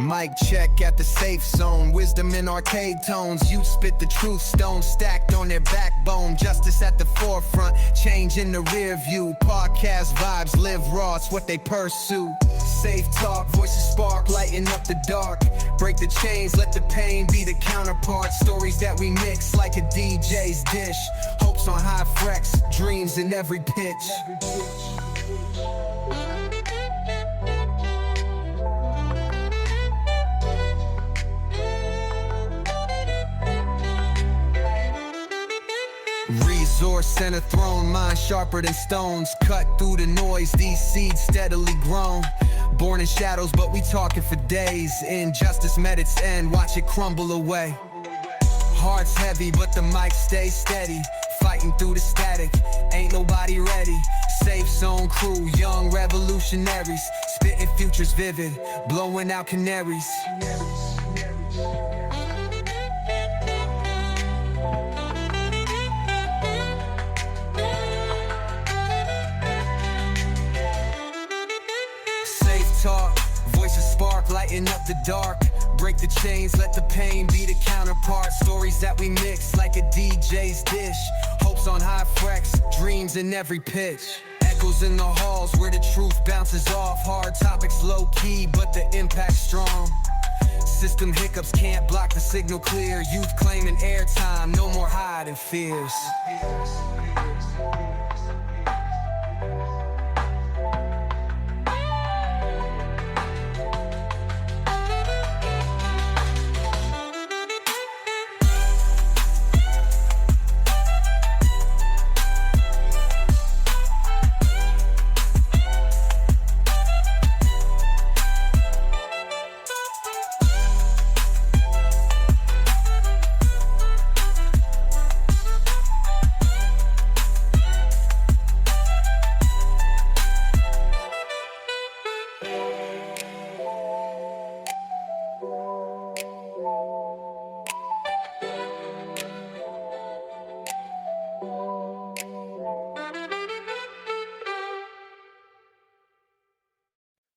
Mic check at the safe zone. Wisdom in arcade tones. You spit the truth stone stacked on their backbone. Justice at the forefront, change in the rear view. Podcast vibes, live raw, it's what they pursue. Safe talk, voices spark, lighten up the dark. Break the chains, let the pain be the counterpart. Stories that we mix like a DJ's dish. Hopes on high frex, dreams in every pitch. Resource and a throne, mind sharper than stones. Cut through the noise, these seeds steadily grown. Born in shadows, but we talking for days. Injustice met its end, watch it crumble away. Hearts heavy, but the mic stays steady. Fighting through the static, ain't nobody ready. Safe zone crew, young revolutionaries. Spitting futures vivid, blowing out canaries. Talk, voices spark, lighten up the dark. Break the chains, let the pain be the counterpart. Stories that we mix like a DJ's dish. Hopes on high frex, dreams in every pitch. Echoes in the halls where the truth bounces off. Hard topics low key, but the impact strong. System hiccups can't block the signal clear. Youth claiming airtime, no more hiding fears.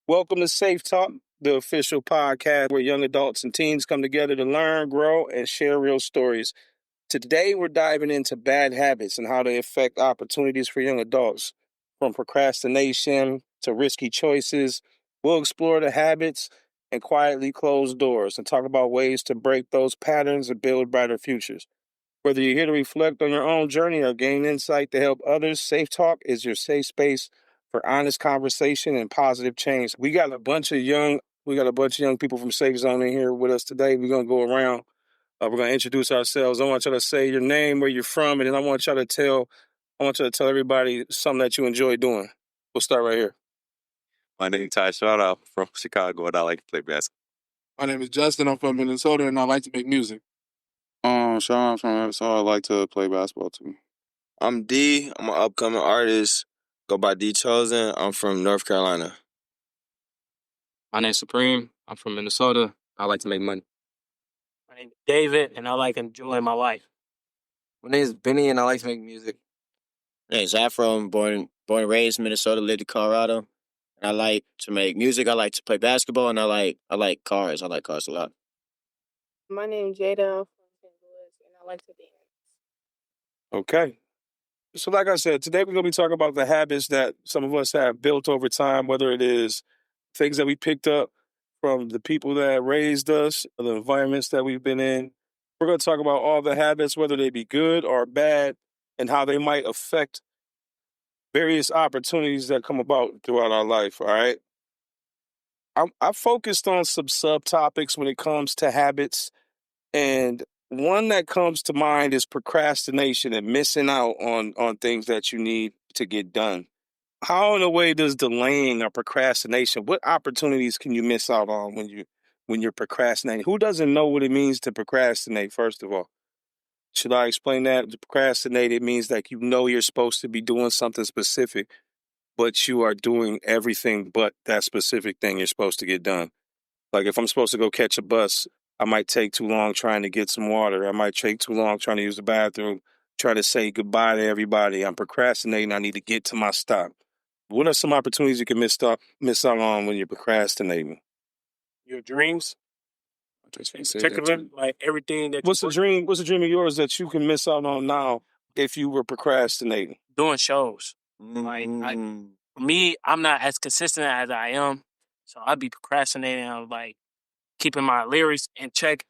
Welcome to Safe Talk, the official podcast where young adults and teens come together to learn, grow, and share real stories. Today, we're diving into bad habits and how they affect opportunities for young adults. From procrastination to risky choices, we'll explore the habits and quietly close doors and talk about ways to break those patterns and build brighter futures. Whether you're here to reflect on your own journey or gain insight to help others, Safe Talk is your safe space for honest conversation and positive change. We got a bunch of young people from Safe Zone in here with us today. We're gonna go around. We're gonna introduce ourselves. I want y'all to say your name, where you're from, and then I want y'all to tell everybody something that you enjoy doing. We'll start right here. My name is Ty Shaw. I'm from Chicago, and I like to play basketball. My name is Justin. I'm from Minnesota, and I like to make music. Sean from Minnesota. I like to play basketball too. I'm D. I'm an upcoming artist. Go by D Chosen. I'm from North Carolina. My name's Supreme. I'm from Minnesota. I like to make money. My name is David, and I like enjoying my life. My name is Benny, and I like to make music. My name is Afro. I'm born and raised in Minnesota, lived in Colorado. And I like to make music. I like to play basketball, and I like cars. I like cars a lot. My name is Jada. I'm from St. Louis, and I like to dance. Okay. So like I said, today we're going to be talking about the habits that some of us have built over time, whether it is things that we picked up from the people that raised us, or the environments that we've been in. We're going to talk about all the habits, whether they be good or bad, and how they might affect various opportunities that come about throughout our life, all right? I focused on some subtopics when it comes to habits, and one that comes to mind is procrastination and missing out on things that you need to get done. How, in a way, does delaying or procrastination, what opportunities can you miss out on when you're procrastinating? Who doesn't know what it means to procrastinate, first of all? Should I explain that? To procrastinate, it means that you know you're supposed to be doing something specific, but you are doing everything but that specific thing you're supposed to get done. Like if I'm supposed to go catch a bus, I might take too long trying to get some water. I might take too long trying to use the bathroom, try to say goodbye to everybody. I'm procrastinating. I need to get to my stop. What are some opportunities you can miss out on when you're procrastinating? your dreams. I just In said that particular, too. like everything that What's a dream? What's a dream of yours that you can miss out on now if you were procrastinating? doing shows. Like for me, I'm not as consistent as I am, so I'd be procrastinating on like keeping my lyrics in check,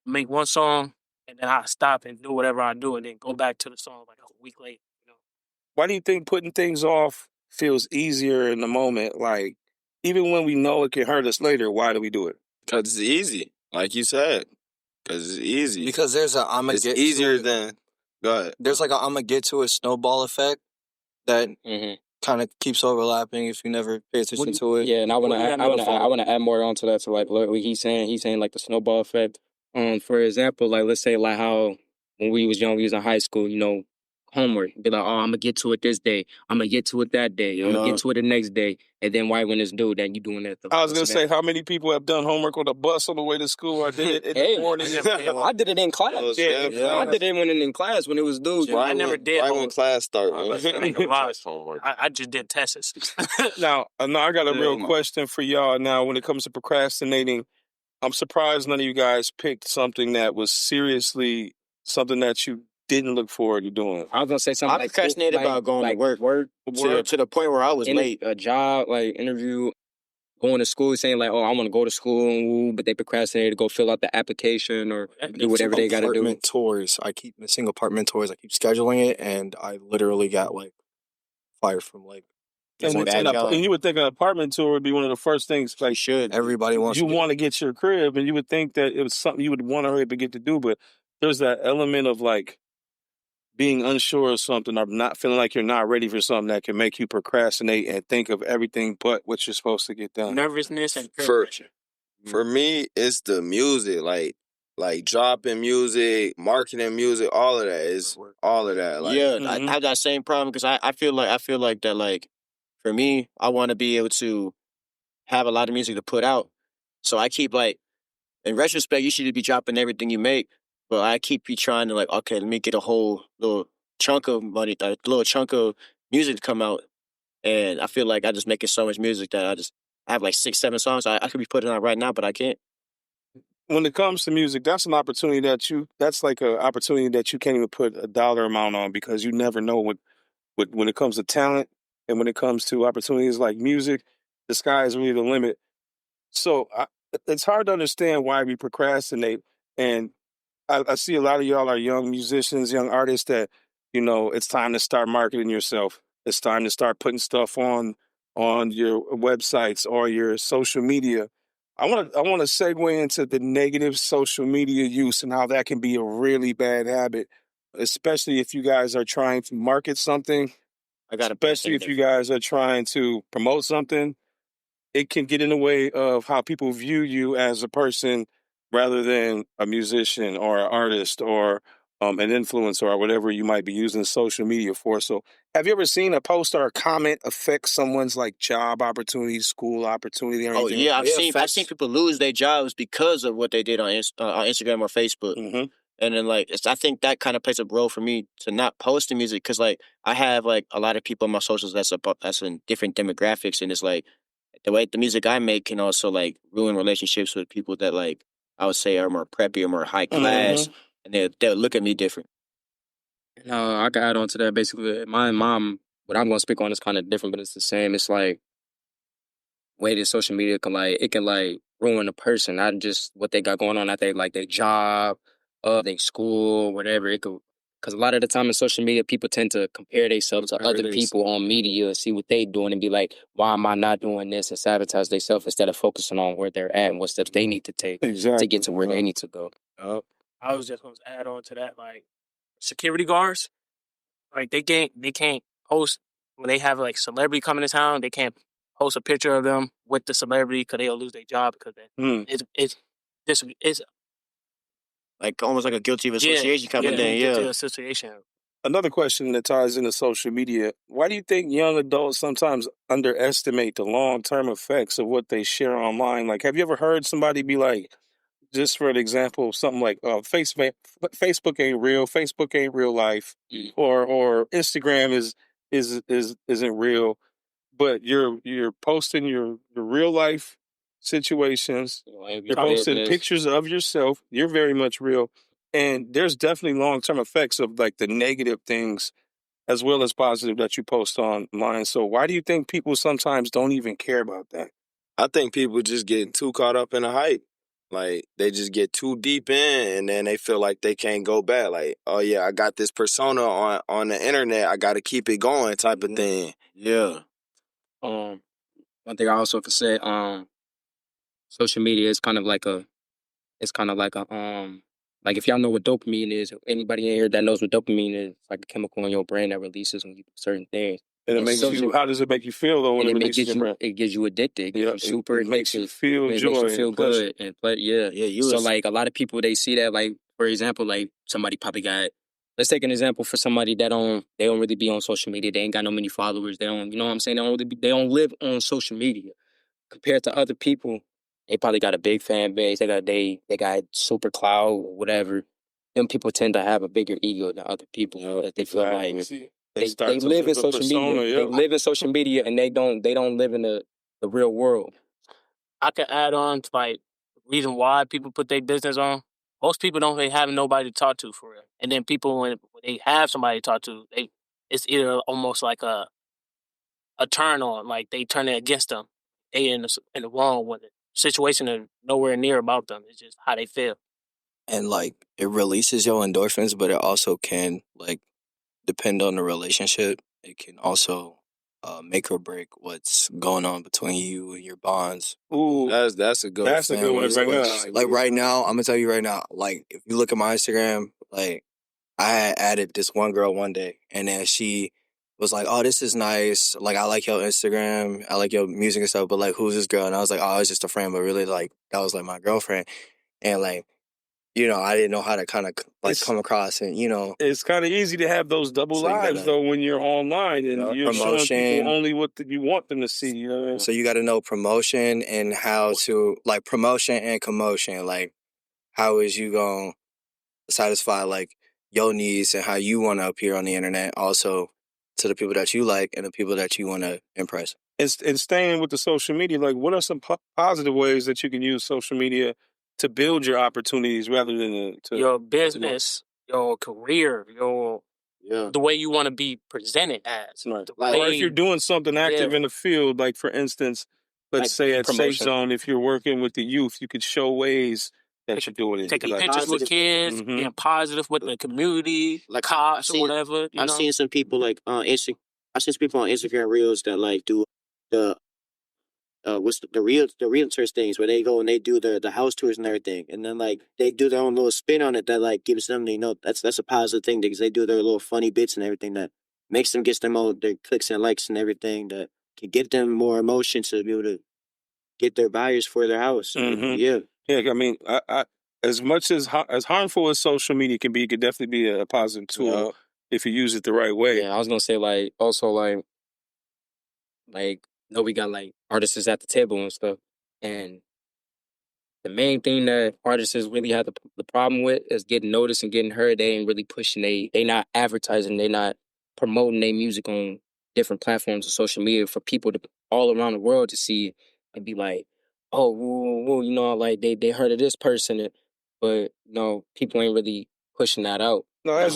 make one song, and then I stop and do whatever I do, and then go back to the song like a week later. Why do you think putting things off feels easier in the moment? Like, even when we know it can hurt us later, why do we do it? Because it's easy, like you said. Because it's easy. Because there's a I'm gonna It's get easier to it. than. Go ahead. There's like a I'm gonna get to a snowball effect that kind of keeps overlapping if you never pay attention to it. Yeah, and I What do you got another want to add more onto that. So like what he's saying like the snowball effect. For example, like let's say like how when we was young, we was in high school, you know, homework. Be like, oh, I'm gonna get to it this day. I'm gonna get to it that day. I'm gonna get to it the next day. And then right when it's due, then you doing it. I was gonna say, how many people have done homework on the bus on the way to school? I did it in the morning. I did it in class. Oh, Yeah, yeah. I did it when in class when it was due. I never did Right when homework. class started. I just did tests. Now, I got a real question for y'all. Now, when it comes to procrastinating, I'm surprised none of you guys picked something that was seriously something that you didn't look forward to doing. I was gonna say something I procrastinated about going to work to the point where I was late. A job, like interview, going to school, saying like, oh, I want to go to school, but they procrastinated to go fill out the application or do whatever they got to do. Apartment tours. I keep missing apartment tours. I keep scheduling it, and I literally got like fired from like. And you would think an apartment tour would be one of the first things. Like, everybody wants. You want to get your crib, and you would think that it was something you would want to hurry up and get to do, but there's that element of like being unsure of something or not feeling like you're not ready for something that can make you procrastinate and think of everything but what you're supposed to get done. Nervousness and peer For, pressure. for me, it's the music, like dropping music, marketing music, all of that is all of that. Like, Yeah, I have that same problem because I feel like that like for me, I want to be able to have a lot of music to put out. So I keep like, in retrospect, you should be dropping everything you make. But I keep trying to like, okay, let me get a whole little chunk of money, a little chunk of music to come out. And I feel like I just making so much music that I have like 6, 7 songs I could be putting out right now, but I can't. When it comes to music, that's an opportunity that's like an opportunity that you can't even put a dollar amount on because you never know what when it comes to talent and when it comes to opportunities like music, the sky is really the limit. So it's hard to understand why we procrastinate. And I see a lot of y'all are young musicians, young artists that, you know, it's time to start marketing yourself. It's time to start putting stuff on your websites or your social media. I want to segue into the negative social media use and how that can be a really bad habit, especially if you guys are trying to market something. Especially if you guys are trying to promote something, it can get in the way of how people view you as a person rather than a musician or an artist or an influencer or whatever you might be using social media for. So have you ever seen a post or a comment affect someone's like job opportunity, school opportunity, or anything? Oh yeah, I've seen people lose their jobs because of what they did on Instagram or Facebook. Mm-hmm. And then like I think that kind of plays a role for me to not posting music because like I have like a lot of people on my socials that's in different demographics, and it's like the way the music I make can also like ruin relationships with people that like I would say are more preppy or more high class, and they'll look at me different. No, I can add on to that. Basically, my mom, what I'm going to speak on is kind of different, but it's the same. It's like way that social media can ruin a person, not just what they got going on at their job, their school, whatever. It could, because a lot of the time in social media, people tend to compare themselves to other people on media, see what they doing, and be like, "Why am I not doing this?" and sabotage themselves instead of focusing on where they're at and what steps they need to take to get to where they need to go. I was just going to add on to that, like security guards, like they can't post when they have like celebrity coming to town. They can't post a picture of them with the celebrity because they'll lose their job because it's like almost like a guilty of association coming in. Guilty of association. Another question that ties into social media: why do you think young adults sometimes underestimate the long-term effects of what they share online? Like, have you ever heard somebody be like, just for an example, something like Facebook ain't real, Facebook ain't real life, or Instagram isn't real, but you're posting your real life situations. Like, You're posting pictures of yourself. You're very much real. And there's definitely long-term effects of like the negative things as well as positive that you post online. So why do you think people sometimes don't even care about that? I think people just get too caught up in the hype. Like, they just get too deep in, and then they feel like they can't go back. Like, oh, yeah, I got this persona on the internet. I got to keep it going type of thing. Yeah. One thing I also could say, social media is kind of like a, like if y'all know what dopamine is, anybody in here that knows what dopamine is, it's like a chemical in your brain that releases when you do certain things. And it makes you, how does it make you feel though when it releases your brain? It gives you addicted. It gives you super it makes you feel it joy. makes you feel and good and play. Yeah. Yeah, So like a lot of people, they see that, like, for example, like somebody probably got, let's take an example for somebody that they don't really be on social media. They ain't got no many followers. They don't, you know what I'm saying? They don't live on social media compared to other people. They probably got a big fan base. They got super clout or whatever. Them people tend to have a bigger ego than other people. That they feel like they live in social media. They live in social media and they don't live in the real world. I could add on to like the reason why people put their business on. Most people don't really have nobody to talk to for real. And then people when they have somebody to talk to, it's either almost like a turn on, like they turn it against them. They in the wrong when the situation is nowhere near about them. It's just how they feel. And like it releases your endorphins, but it also can like depend on the relationship. It can also make or break what's going on between you and your bonds. Ooh, that's a good one. That's a good one right now. Like right now, I'm gonna tell you right now. Like if you look at my Instagram, like I had added this one girl one day, and then she was like, "Oh, this is nice. Like I like your Instagram. I like your music and stuff. But like, who's this girl?" And I was like, "Oh, it's just a friend." But really, like that was like my girlfriend, and like. You know, I didn't know how to kind of like come across and, you know. It's kind of easy to have those double lives, though, when you're online and you're showing people only what you want them to see, you know what I mean? So you got to know promotion and how to, like, promotion and commotion. Like, how is you going to satisfy, like, your needs and how you want to appear on the internet also to the people that you like and the people that you want to impress. And staying with the social media, like, what are some positive ways that you can use social media to build your opportunities rather than your business, your career, the way you want to be presented as. Right. Or if you're doing something active in the field, like for instance, let's say at Safe Zone, if you're working with the youth, you could show ways that you're doing it. Taking pictures with kids, being positive with the community, like cops or whatever. I've seen some people like on Instagram. I've seen some people on Instagram Reels that like do the what's the realtors things where they go and they do the house tours and everything, and then like they do their own little spin on it that like gives them, you know, that's a positive thing because they do their little funny bits and everything that makes them, gets them all their clicks and likes and everything that can get them more emotion to be able to get their buyers for their house. Yeah. I mean, I as much as harmful as social media can be, it could definitely be a positive tool if you use it the right way. Yeah, I was gonna say like also like we got like artists at the table and stuff, and the main thing that artists really have the problem with is getting noticed and getting heard. They ain't really pushing. They not advertising. They not promoting their music on different platforms of social media for people to all around the world to see it and be like, oh, woo, you know, like they heard of this person, but no, people ain't really pushing that out. No,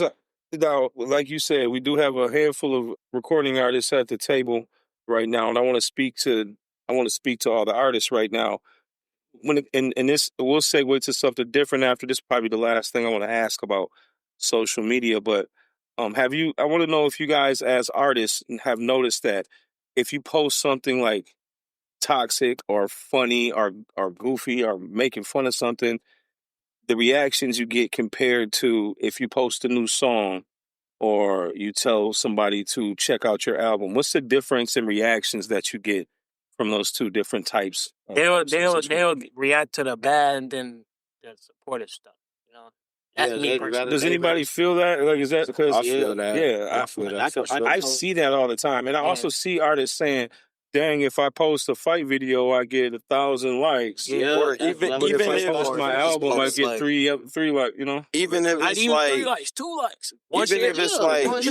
now, like you said, we do have a handful of recording artists at the table right now, and I want to speak to all the artists right now. And this, we'll segue to something different after this. Probably the last thing I want to ask about social media, but I want to know if you guys as artists have noticed that if you post something like toxic or funny or goofy or making fun of something, the reactions you get compared to if you post a new song or you tell somebody to check out your album. What's the difference in reactions that you get from those two different types? They'll react to the bad and then the supportive stuff. You know, that's me personally. Does anybody feel that? Like, is that because I feel that? Yeah, I feel that. I see that all the time, and I also see artists saying, "Dang, if I post a fight video, I get 1,000 likes." Yeah, or even if I post my album, I get three like, you know. Even if it's like 3 likes, 2 likes. Even if it's like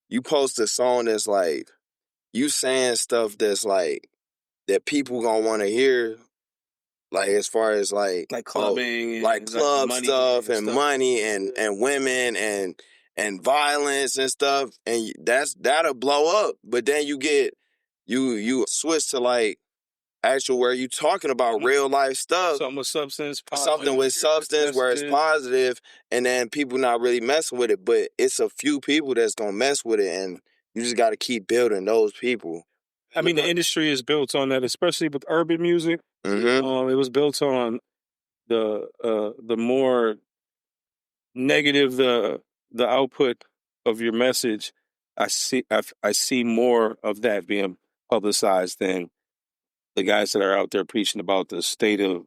you post a song that's like you saying stuff that's like that people gonna want to hear. Like as far as like clubbing, like and club money stuff and and stuff. money and women and violence and stuff, and that'll blow up. But then you get you switch to like actual where you talking about real life stuff, Something with substance, something with substance where it's positive, and then people not really messing with it. But it's a few people that's gonna mess with it, and you just got to keep building those people. I mean, the industry is built on that, especially with urban music. Mm-hmm. It was built on the more negative the output of your message. I see more of that being publicized than the guys that are out there preaching about the state of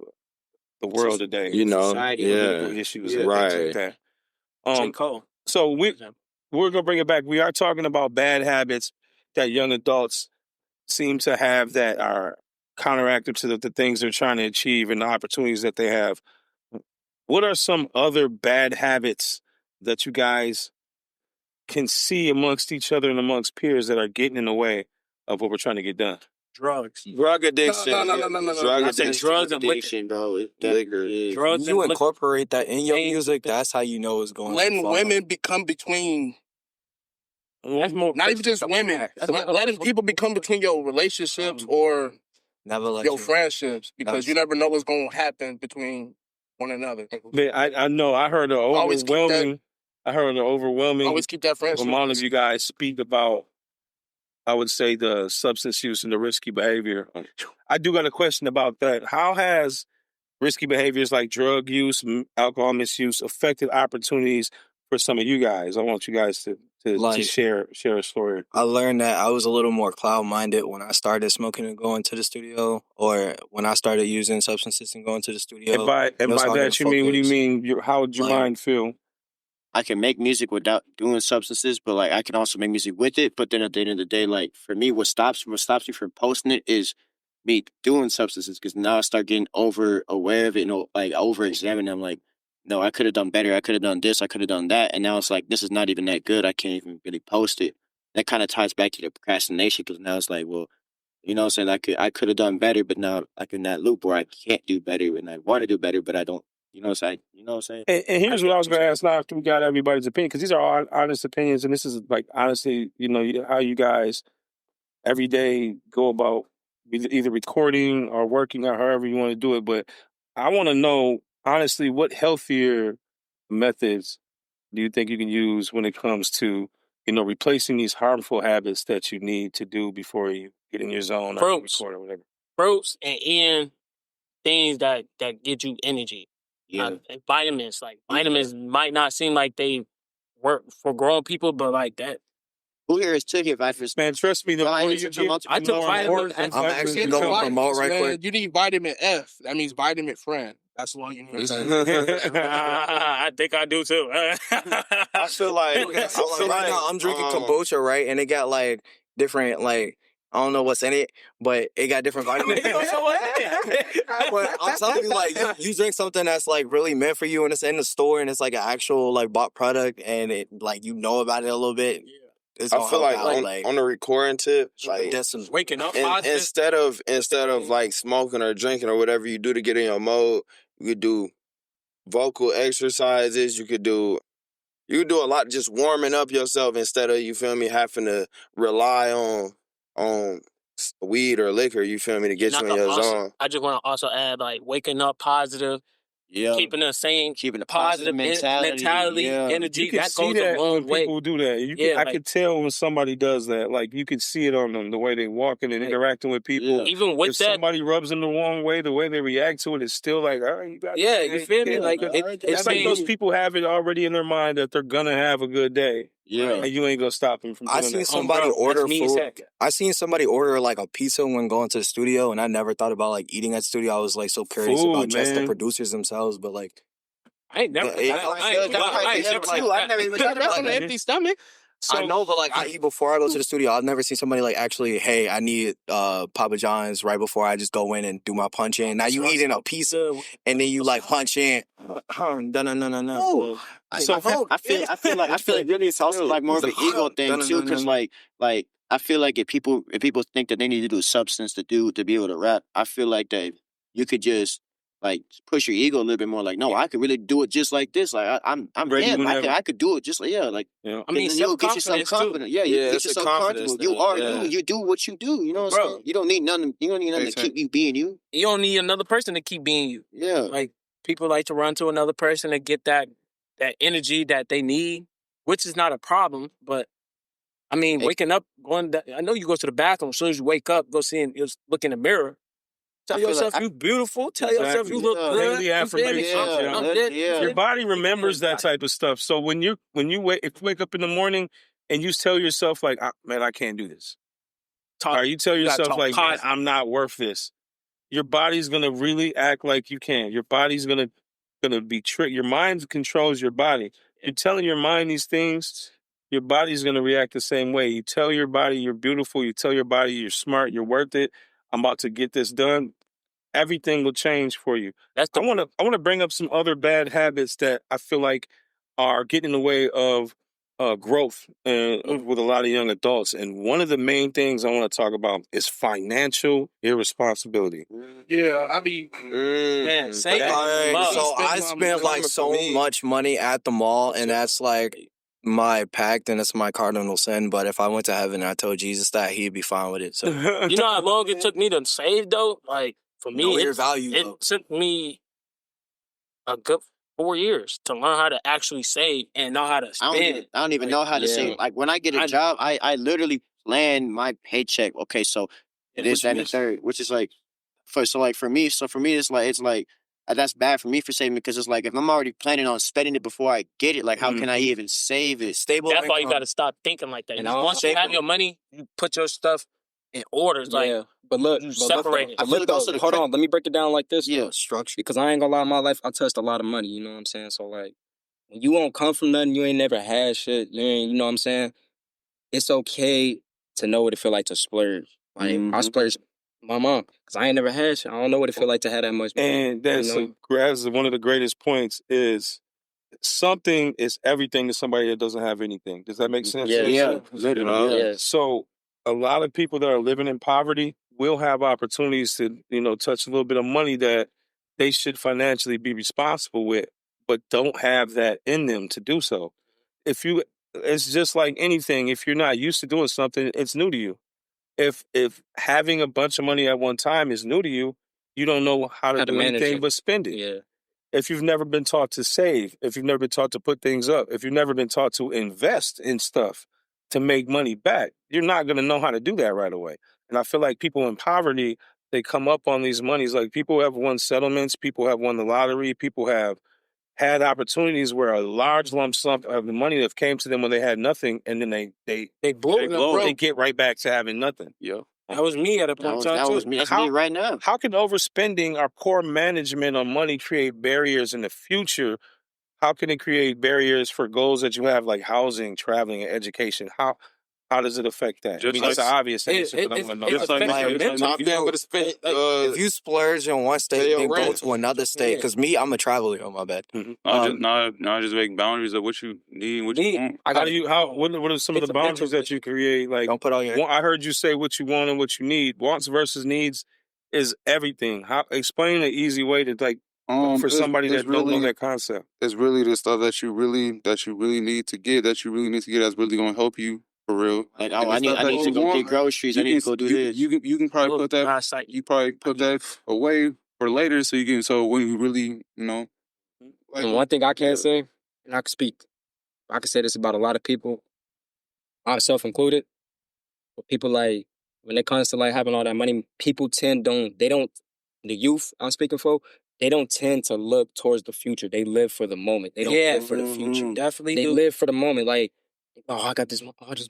the world today. You know, society, political issues, and right. things like that. J. Cole. So we're gonna bring it back. We are talking about bad habits that young adults seem to have that are counteractive to the things they're trying to achieve and the opportunities that they have. What are some other bad habits that you guys can see amongst each other and amongst peers that are getting in the way of what we're trying to get done? Drugs. Drug addiction. No. Drug I said addiction. drugs and Addiction, bro. Liquor. Drugs You and incorporate that in your music, that's how you know it's going Letting too far. women become between, That's more. not even just women, letting people become between your relationships or Never let your friendships, because you never know what's going to happen between one another. Man, I know. I heard an Always keep overwhelming. I heard an overwhelming Always keep that friendship. amount of you guys speak about, I would say, the substance use and the risky behavior. I do got a question about that. How has risky behaviors like drug use, alcohol misuse affected opportunities for some of you guys? I want you guys to share a story. I learned that I was a little more cloud-minded when I started smoking and going to the studio, or when I started using substances and going to the studio. And by that, you mean, what do you mean? How would your mind feel? I can make music without doing substances, but like I can also make music with it. But then at the end of the day, like for me, what stops me from posting it is me doing substances, because now I start getting over aware of it and like over examining. I'm like, no, I could have done better. I could have done this. I could have done that. And now it's like, this is not even that good. I can't even really post it. That kind of ties back to the procrastination, because now it's like, well, you know what I'm saying? I could have done better, but now I'm in that loop where I can't do better and I want to do better, but I don't. You know what I'm saying? And here's what I was going to ask now after we got everybody's opinion, because these are all honest opinions, and this is like honestly, how you guys every day go about either recording or working or however you want to do it. But I want to know, honestly, what healthier methods do you think you can use when it comes to, replacing these harmful habits that you need to do before you get in your zone or record or whatever? Fruits and eating things that get you energy. Yeah. Vitamins. Like, vitamins might not seem like they work for grown people, but like that. Who here is taking vitamins? Man, trust me, I took vitamins. I'm actually going to promote right quick. You need vitamin F. That means vitamin friend. That's what you need. I think I do too. I feel like right now I'm drinking kombucha, right? And it got like different, like, I don't know what's in it, but it got different vitamins. But I'm telling you, like, you drink something that's like really meant for you, and it's in the store, and it's like an actual like bought product, and it like about it a little bit. I feel like on the recording tip, like waking up instead of like smoking or drinking or whatever you do to get in your mode, you could do vocal exercises. You could do a lot just warming up yourself instead of, you feel me, having to rely on weed or liquor, you feel me, to get you in your zone. I just want to also add, like, waking up positive, keeping a positive mentality, energy. That goes a long way. People do that. I could tell when somebody does that. Like, you can see it on them, the way they walking and interacting with people. Yeah. Even with if somebody rubs them the wrong way, the way they react to it is still like, all right, you got it. You feel me? Like, it's like those people have it already in their mind that they're gonna have a good day. Yeah, and you ain't gonna stop them from doing that. I seen somebody order like a pizza when going to the studio, and I never thought about like eating at the studio. I was like so curious about just the producers themselves, but like I ain't never. I never even thought about an empty stomach. So, I know, but like I eat before I go to the studio. I've never seen somebody like actually, hey, I need Papa John's right before I just go in and do my punch in. Now you eating a pizza and then you like punch in. No. So I feel like really it's also like more of an ego thing too, because like I feel like if people think that they need to do a substance to be able to rap, I feel like that you could just like push your ego a little bit more. Like, no, I could really do it just like this. Like I'm Ready him. whenever. I could do it just like like. Yeah. I mean, then you'll get yourself confident. Yeah, you Yeah, get it's a yourself confidence comfortable. You thing. are Yeah. you. You do what you do. You know what I'm Bro. saying? You don't need nothing. You don't need nothing to keep you being you. You don't need another person to keep being you. Yeah. Like people like to run to another person to get that energy that they need, which is not a problem. But I mean, waking up, I know you go to the bathroom as soon as you wake up, go see and just look in the mirror. Tell yourself you beautiful. Tell yourself you look good. Daily affirmations. I'm dead. Your body remembers that type of stuff. So when you wake up in the morning and you tell yourself like, man, I can't do this. Or you tell yourself like, man, I'm not worth this. Your body's gonna really act like you can. Your body's gonna be tricked. Your mind controls your body. You're telling your mind these things, your body's gonna react the same way. You tell your body you're beautiful. You tell your body you're smart. You're worth it. I'm about to get this done. Everything will change for you. I want to bring up some other bad habits that I feel like are getting in the way of growth with a lot of young adults. And one of the main things I want to talk about is financial irresponsibility. Yeah, I be Man, So I spent like so much money at the mall, and that's like my pact and it's my cardinal sin. But if I went to heaven and I told Jesus that, he'd be fine with it. So you know how long it took me to save though? Like for me, it took me a good 4 years to learn how to actually save and know how to spend. I don't even know how to save. Like when I get a job, I literally plan my paycheck. Okay, so it is that and the third, which is like for me, it's like that's bad for me for saving because it's like if I'm already planning on spending it before I get it, like how can I even save it? That's why you got to stop thinking like that. And once you have your money, you put your stuff in orders. Like, but look, you separate it. Hold on, let me break it down like this. Yeah, structure. Because I ain't gonna lie, in my life, I touched a lot of money. You know what I'm saying? So like, when you won't come from nothing, you ain't never had shit. You know what I'm saying? It's okay to know what it feel like to splurge. Like I splurge my mom because I ain't never had shit. I don't know what it feel like to have that much money. And that's one of the greatest points is something is everything to somebody that doesn't have anything. Does that make sense? Yeah. Literally. Yeah. So a lot of people that are living in poverty will have opportunities to, touch a little bit of money that they should financially be responsible with, but don't have that in them to do so. It's just like anything. If you're not used to doing something, it's new to you. If having a bunch of money at one time is new to you, you don't know how to do anything but spend it. Yeah. If you've never been taught to save, if you've never been taught to put things up, if you've never been taught to invest in stuff to make money back, you're not going to know how to do that right away. And I feel like people in poverty, they come up on these monies. Like people have won settlements, people have won the lottery, people have had opportunities where a large lump sum of the money that came to them when they had nothing, and then they blow it. They get right back to having nothing. Yeah. That was me at a point in time. That was me. That's me right now. How can overspending our poor management on money create barriers in the future? How can it create barriers for goals that you have like housing, traveling, and education? How does it affect that? It's an obvious answer, but I want to know. If you splurge in one state, then go to another state. Because I'm a traveler. Oh, my bad. Just make boundaries of what you need and what you want. What are some of the boundaries that you create? Like, don't put all your. I heard you say what you want and what you need. Wants versus needs is everything. Explain an easy way to for somebody that don't know that concept. It's really the stuff that you really need to get. That's really going to help you. For real, like I need to go get groceries. I need to go do this. You can probably put that. You probably put that away for later, so you can. So when you really, And one thing I can say, and I can speak, I can say this about a lot of people, myself included. But people like when it comes to like having all that money, people the youth I'm speaking for. They don't tend to look towards the future. They live for the moment. They don't live for the future. Definitely, they live for the moment. Like. Oh, I got this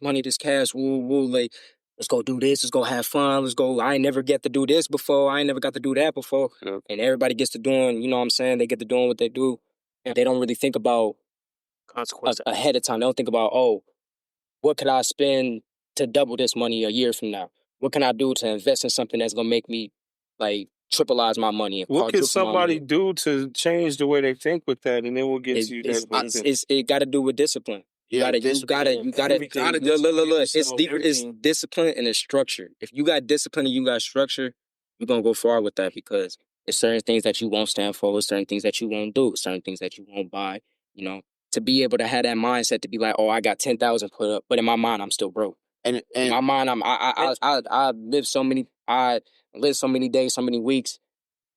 money, this cash. Woo. Like, let's go do this. Let's go have fun. Let's go. I ain't never get to do this before. I ain't never got to do that before. Yep. And everybody gets to doing, you know what I'm saying? They get to doing what they do. And they don't really think about consequences ahead of time. They don't think about, what could I spend to double this money a year from now? What can I do to invest in something that's going to make me, like, triplize my money? And what can somebody do to change the way they think with that? And then we'll get to you. It got to do with discipline. You gotta. Look. It's discipline and it's structure. If you got discipline and you got structure, you're gonna go far with that because it's certain things that you won't stand for, it's certain things that you won't do, certain things that you won't buy. You know, to be able to have that mindset to be like, oh, I got 10,000 put up, but in my mind, I'm still broke. And in my mind, I lived so many days, so many weeks.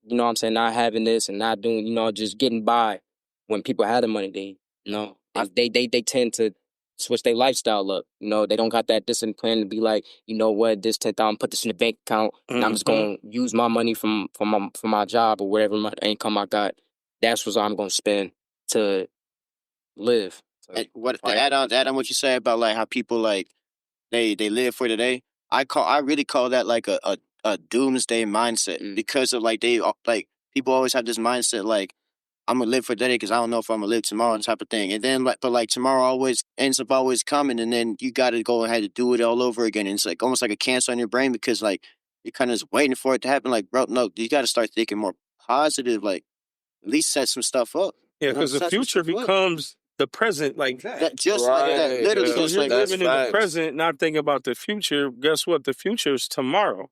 You know what I'm saying? Not having this and not doing, just getting by. When people had the money, they tend to switch their lifestyle up. They don't got that discipline to be like, you know what, this 10,000, put this in the bank account, and I'm just gonna use my money from my job or whatever my income I got. That's what I'm gonna spend to live. So, and what to add on what you say about like how people like they live for today. I really call that like a doomsday mindset because of like people always have this mindset like I'm gonna live for today because I don't know if I'm gonna live tomorrow type of thing. And then but tomorrow always ends up always coming, and then you got to go ahead and do it all over again. And it's like almost like a cancer on your brain because like you're kind of just waiting for it to happen. Like, bro, no, you got to start thinking more positive. Like, at least set some stuff up. Yeah, because the future becomes the present like that. Just like that, literally. So you're living in the present, not thinking about the future. Guess what? The future is tomorrow.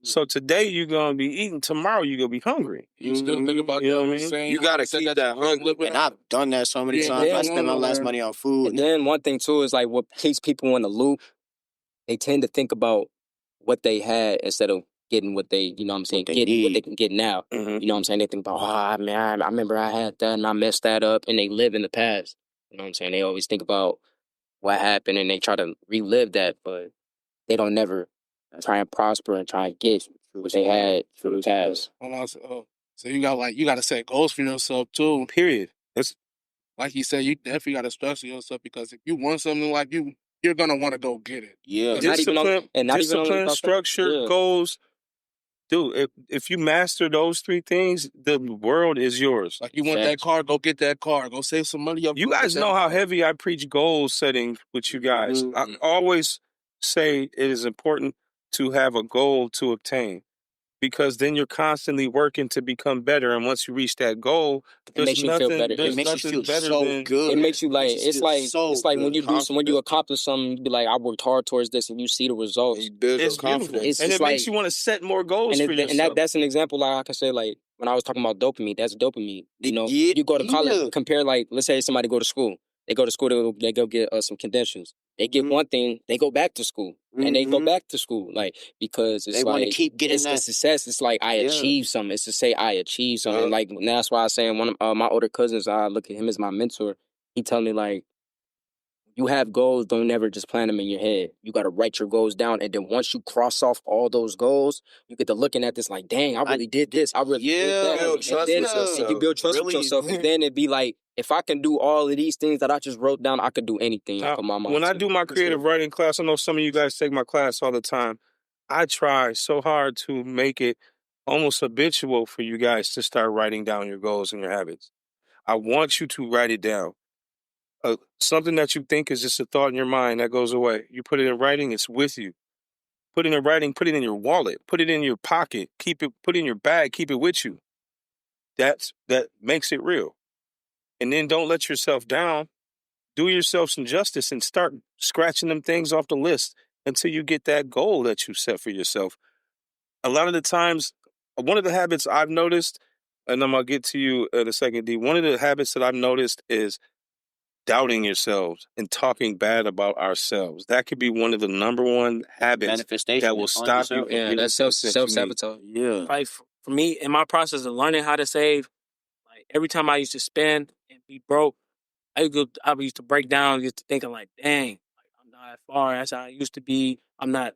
So today you're gonna be eating. Tomorrow you're gonna be hungry. You still think about what I mean? You gotta keep that hunger. And I've done that so many times. I spent my last money on food. And then one thing too is like what keeps people in the loop. They tend to think about what they had instead of getting what they, what they can get now. You know what I'm saying? They think about, oh man, I remember I had that and I messed that up, and they live in the past. You know what I'm saying? They always think about what happened and they try to relive that, but they don't never try and prosper and try and get what they had through the past. So you got to set goals for yourself too. Period. It's like you said, you definitely got to structure yourself because if you want something like you're gonna want to go get it. Yeah, discipline, structure, goals. Dude, if you master those three things, the world is yours. Like you want that car, go get that car. Go save some money. You guys know how heavy I preach goal setting with you guys. I always say it is important to have a goal to obtain, because then you're constantly working to become better. And once you reach that goal, it makes you feel better. It makes you feel so good. It makes you like it's like when you do when you accomplish something, you be like, I worked hard towards this, and you see the results. You build your confidence, and it makes you want to set more goals for yourself. And that's an example. Like I can say, like when I was talking about dopamine, that's dopamine. You go to college, compare like let's say somebody go to school. They go to school, they go get some credentials. They get one thing, they go back to school. And they go back to school, like, because it's they like... want to keep getting that. It's success. It's like, I achieved something. It's to say I achieved something. Like, and that's why I say one of my older cousins, I look at him as my mentor. He tell me, like, you have goals, don't never just plan them in your head. You got to write your goals down. And then once you cross off all those goals, you get to looking at this like, dang, I really did this. I really did that. And you build trust with yourself. And then it'd be like, if I can do all of these things that I just wrote down, I could do anything. When I do my creative writing class, I know some of you guys take my class all the time. I try so hard to make it almost habitual for you guys to start writing down your goals and your habits. I want you to write it down. Something that you think is just a thought in your mind that goes away. You put it in writing, it's with you. Put it in writing, put it in your wallet, put it in your pocket, put it in your bag, keep it with you. That makes it real. And then don't let yourself down. Do yourself some justice and start scratching them things off the list until you get that goal that you set for yourself. A lot of the times, one of the habits I've noticed, and I'm going to get to you in a second, D, one of the habits that I've noticed is doubting yourselves and talking bad about ourselves. That could be one of the number one habits that will stop you. Yeah, that's self-sabotage. Yeah. Like for me, in my process of learning how to save, like every time I used to spend and be broke, I used to break down, used to thinking like, dang, like I'm not as far as I used to be. I'm not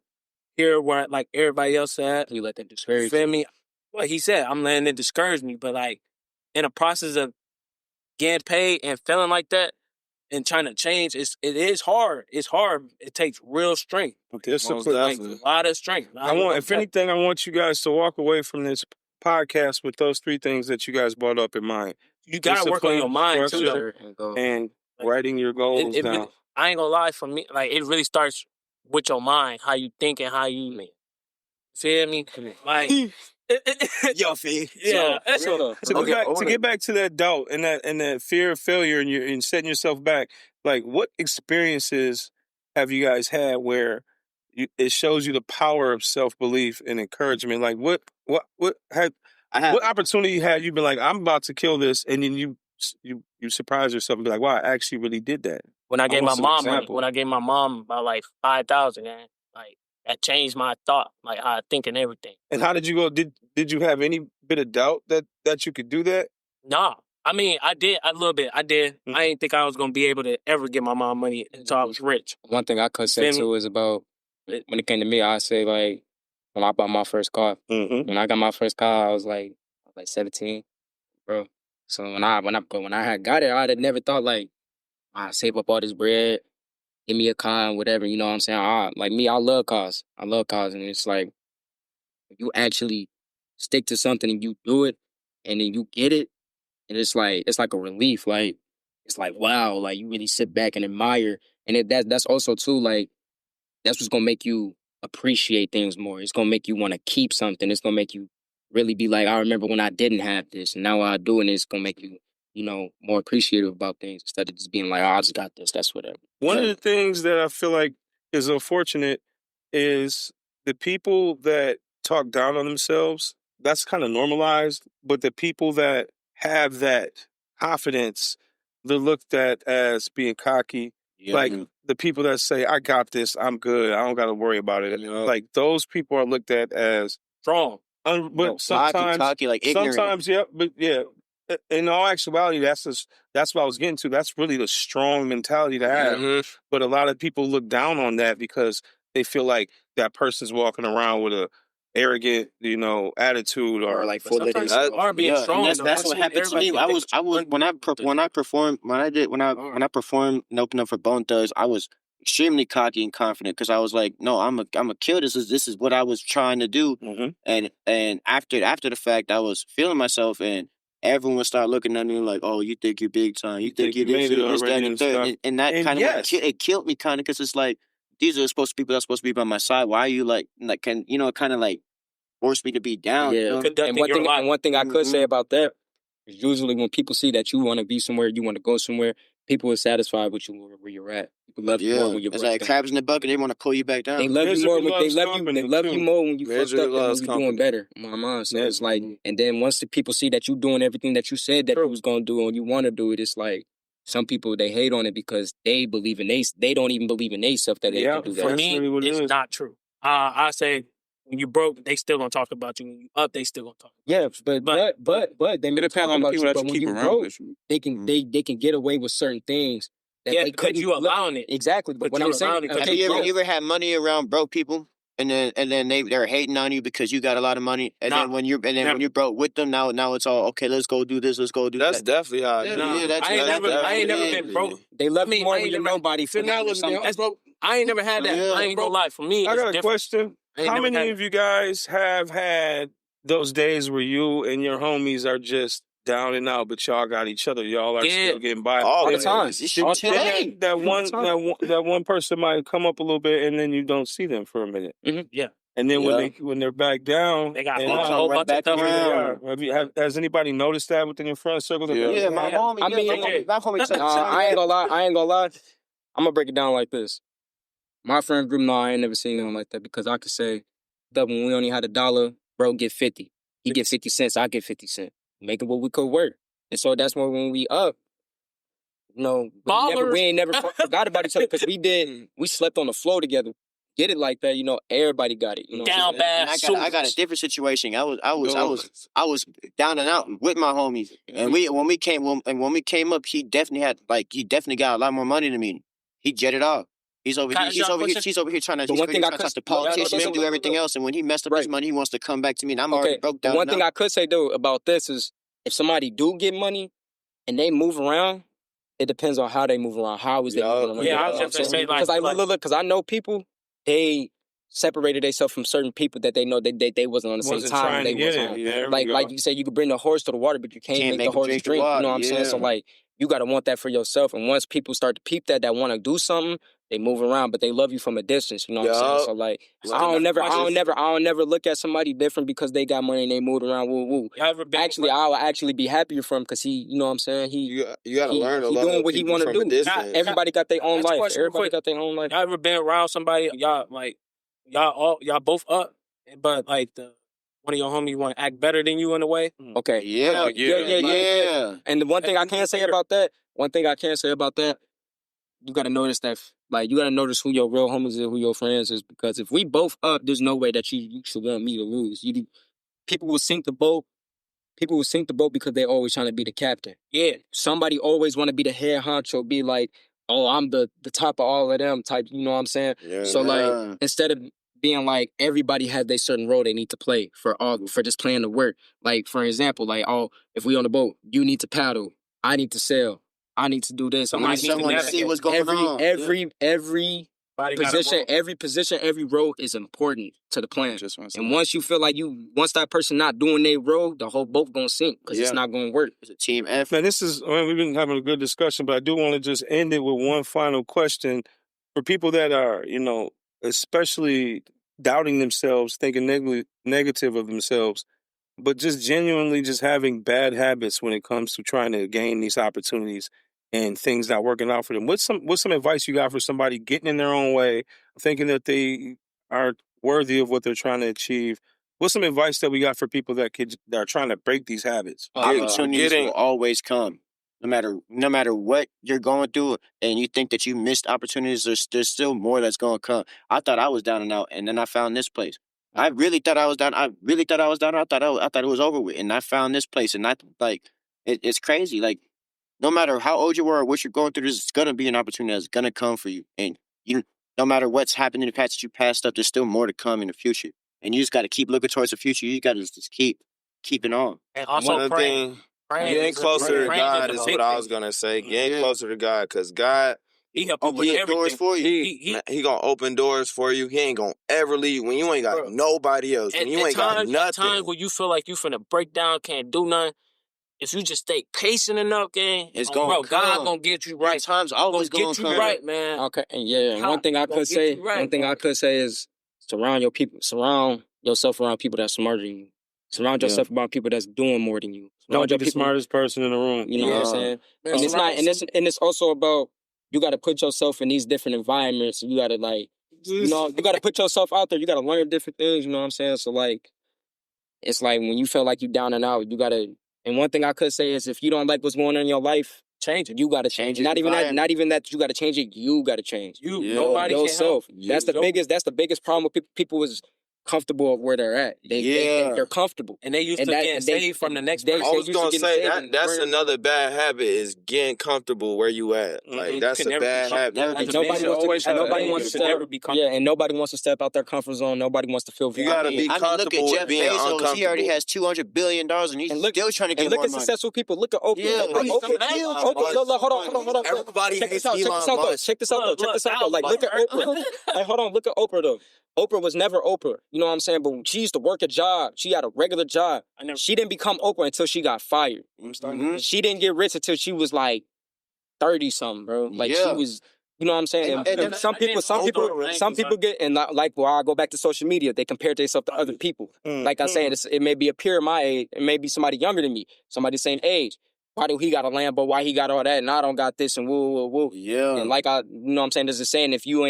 here where like everybody else at. You let that discourage you. Feel me? Well, he said, I'm letting it discourage me. But like in a process of getting paid and feeling like that and trying to change, it is hard. It's hard. It takes real strength. Discipline. Like a lot of strength. If anything, I want you guys to walk away from this podcast with those three things that you guys brought up in mind. You gotta work on your mind too, and writing your goals down. I ain't gonna lie, for me, like it really starts with your mind, how you think and how you feel me. Like Yo, fee. Yeah. So to get back to that doubt and that fear of failure and setting yourself back, like what experiences have you guys had where it shows you the power of self-belief and encouragement? Like what opportunity had you been like, I'm about to kill this, and then you surprise yourself and be like, wow, I actually really did that. When I gave my want some mom money, example. when I gave my mom about like $5,000, man, like that changed my thought, like how I think and everything. And how did you go? Did you have any bit of doubt that you could do that? Nah, I mean, I did a little bit. I did. I didn't think I was gonna be able to ever get my mom money until I was rich. One thing I could say Feel me? too is about when it came to me, I say like when I bought my first car. When I got my first car, I was like 17, bro. So when I had got it, I'd have never thought like I save up all this bread, give me a car and whatever. You know what I'm saying? Like me, I love cars. And it's like if you actually stick to something and you do it, and then you get it, and it's like a relief. Like it's like wow, like you really sit back and admire, and that's also too like that's what's gonna make you appreciate things more. It's gonna make you want to keep something. It's gonna make you really be like, I remember when I didn't have this, and now I do, and it's gonna make you, more appreciative about things instead of just being like, oh, I just got this. That's whatever. One of the things that I feel like is unfortunate is the people that talk down on themselves. That's kind of normalized, but the people that have that confidence, they're looked at as being cocky. Yeah. Like the people that say, I got this, I'm good, I don't got to worry about it. Like those people are looked at as strong. But sometimes, cocky, like ignorant. Sometimes, yeah, but yeah. In all actuality, that's what I was getting to. That's really the strong mentality to have. But a lot of people look down on that because they feel like that person's walking around with a arrogant, attitude or like full of this. Are being strong. That's what happened to me. I was when I performed and opened up for Bone Thugs, I was extremely cocky and confident because I was like, no, I'm a kill. This is what I was trying to do. And after the fact, I was feeling myself, and everyone started looking at me like, oh, you think you're big time? You think you made it this, that, already and third? And that kind of it killed me kind of because it's like these are supposed to be people that's supposed to be by my side. Why are you like kind of like force me to be down? Yeah. And one thing I could say about that is usually when people see that you want to be somewhere, you want to go somewhere, people are satisfied with you where you're at. People love you more when you're. It's like crabs in the bucket. They want to pull you back down. They love you more. They love you more when you fucked up and when you're doing better. My mom. So it's like, and then once the people see that you doing everything that you said that you was gonna do and you want to do it, it's like some people they hate on it because they believe in they don't even believe in themselves that they can do that. For me, it's not true. I say when you broke, they still gonna talk about you. When you up, they still gonna talk. Yeah, but they may talk about you. But when you broke, they can get away with certain things. Because you allowing it. Exactly. But what I'm saying, have you ever had money around broke people, and then they're hating on you because you got a lot of money, and then when you're broke with them, now it's all okay. Let's go do this. Let's go do that. That's definitely how. I ain't never been broke. They love me more when you're nobody. I ain't never had that. I ain't gonna lie. For me, I got a question. How many of you guys have had those days where you and your homies are just down and out, but y'all got each other? Y'all are still getting by all the time. That one person might come up a little bit, and then you don't see them for a minute. Yeah. And then when they're back down, they got a whole bunch of stuff around. Has anybody noticed that within your friend circle? Yeah, my homie. I mean, I ain't gonna lie. I'm gonna break it down like this. My friend group, no, I ain't never seen them like that because I could say that when we only had $1, bro, get 50. He get 50 cents, I get 50 cents. Making what we could work. And so that's when we up. We ain't never forgot about each other because we slept on the floor together. Get it like that, everybody got it. Down bad. I got a different situation. I was down and out with my homies. And when we came up, he definitely got a lot more money than me. He jetted off. He's over here trying to talk to politicians and do everything else. And when he messed up his money, he wants to come back to me. And I'm already broke down. One thing I could say though about this is if somebody do get money and they move around, it depends on how they move around. How is they moving around? Yeah, I was just gonna say because I know people, they separated themselves from certain people that they know they wasn't on the same time. They was on. Like you said, you could bring the horse to the water, but you can't make the horse drink. You know what I'm saying? So like you gotta want that for yourself. And once people start to peep that want to do something, they move around, but they love you from a distance. You know what I'm saying? Yup. So like, Like, I don't never look at somebody different because they got money and they moved around. Woo woo. Y'all ever been Actually, I would actually be happier for him because he, you know what I'm saying? you gotta learn to he love doing what he people want to from a do. distance. Everybody got their own That's a life. question real Everybody quick. got their own life. Y'all ever been around somebody, y'all both up, but like one of your homies want to act better than you in a way? Okay. Yeah. And the one thing I can say about that, you gotta notice that, like, you gotta notice who your real homies is, who your friends is, because if we both up, there's no way that you should want me to lose. People will sink the boat. People will sink the boat because they always trying to be the captain. Yeah, somebody always want to be the head honcho, be like, oh, I'm the top of all of them type. You know what I'm saying? Yeah. So like, instead of being like everybody has their certain role they need to play for just playing the work. Like for example, like if we on the boat, you need to paddle, I need to sail, I need to do this. Someone to see what's going on. Every position, every role is important to the plan. And once you feel like once that person not doing their role, the whole boat gonna sink because it's not gonna work. It's a team effort. Man, we've been having a good discussion, but I do want to just end it with one final question for people that are, especially doubting themselves, thinking negative of themselves, but just genuinely just having bad habits when it comes to trying to gain these opportunities and things not working out for them. What's some advice you got for somebody getting in their own way, thinking that they aren't worthy of what they're trying to achieve? What's some advice that we got for people that are trying to break these habits? Opportunities will always come. No matter what you're going through, and you think that you missed opportunities, there's still more that's going to come. I thought I was down and out, and then I found this place. I really thought I was down. I thought it was over with, and I found this place, and it's crazy. Like, no matter how old you are or what you're going through, there's gonna be an opportunity that's gonna come for you, and no matter what's happened in the past that you passed up, there's still more to come in the future, and you just got to keep looking towards the future. You got to just keep it on. And also praying. Getting closer to God is what I was gonna say. Getting closer to God, because God, He help you with doors for you. He gonna open doors for you. He ain't gonna ever leave when you ain't got nobody else. When you ain't got nothing. Times when you feel like you finna break down, can't do nothing, if you just stay patient enough, gang, God gonna get you right. Times always gonna get you right, man. Okay, and and one thing I could say is surround yourself around people that's smarter than you. Surround yourself around people that's doing more than you. Don't be the smartest person in the room. You know what I'm saying? And it's also about, you got to put yourself in these different environments. You got to you got to put yourself out there. You got to learn different things. You know what I'm saying? So like, it's like when you feel like you down and out, you got to. And one thing I could say is, if you don't like what's going on in your life, change it. You got to change it. Not even that you got to change it. You got to change. Nobody yourself. Can help. That's the biggest problem with people is comfortable of where they're at. They're comfortable. And they used to get saved from the next person. I was going to say, that's another bad habit, is getting comfortable where you at. Like, that's a bad habit. Nobody wants to step out their comfort zone. Nobody wants to feel You got to be comfortable with being uncomfortable. He already has $200 billion, and he's still trying to get more money. Look at successful people. Look at Oprah. Hold on. Everybody hates Elon Musk. Check this out, though. Like, look at Oprah. Like, hold on. Look at Oprah, though. Oprah was never Oprah. You know what I'm saying? But she used to work a job. She had a regular job. She didn't become Oprah until she got fired. She didn't get rich until she was like 30-something, bro. Like, she was, you know what I'm saying? And some people get, and like, well, I go back to social media, they compare themselves to other people. Like I said, it may be a peer my age. It may be somebody younger than me. Somebody the same age. Why do he got a Lambo? Why he got all that? And I don't got this, and woo. Yeah. And like you know what I'm saying? There's a saying, if you're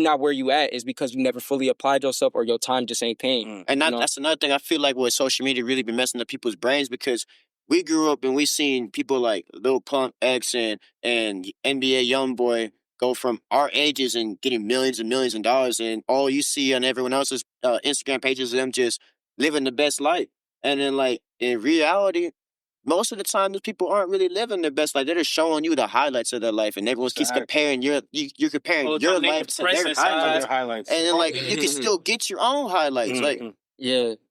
not where you at, it's because you never fully applied yourself, or your time just ain't paying. And that's another thing I feel like with social media really been messing up people's brains, because we grew up and we seen people like Lil Pump X and NBA Youngboy go from our ages and getting millions and millions of dollars, and all you see on everyone else's Instagram pages of them just living the best life. And then, like, in reality, most of the time, those people aren't really living their best life. They're just showing you the highlights of their life, and everyone keeps comparing you're comparing your life to their highlights. And then, like, you can still get your own highlights. Like, and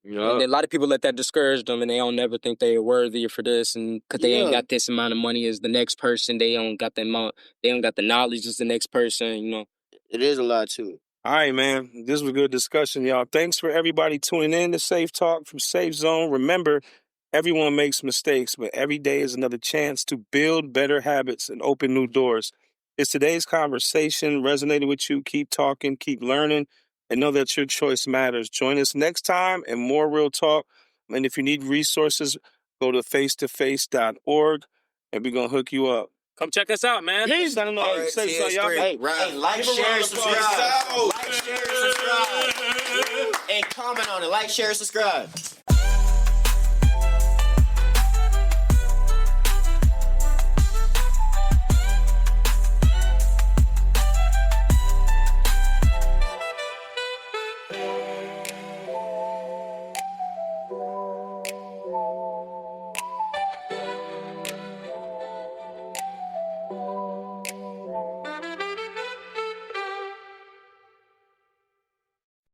a lot of people let that discourage them, and they don't never think they're worthy for this, and because they ain't got this amount of money as the next person, they don't got the amount, they don't got the knowledge as the next person. You know, it is a lot too. All right, man. This was a good discussion, y'all. Thanks for everybody tuning in to Safe Talk from Safe Zone. Remember, everyone makes mistakes, but every day is another chance to build better habits and open new doors. Is today's conversation resonating with you? Keep talking, keep learning, and know that your choice matters. Join us next time and more real talk. And if you need resources, go to face2face.org and we're going to hook you up. Come check us out, man. Hey, say something, y'all. Hey, like, share, subscribe. Like, share, subscribe. And comment on it. Like, share, subscribe.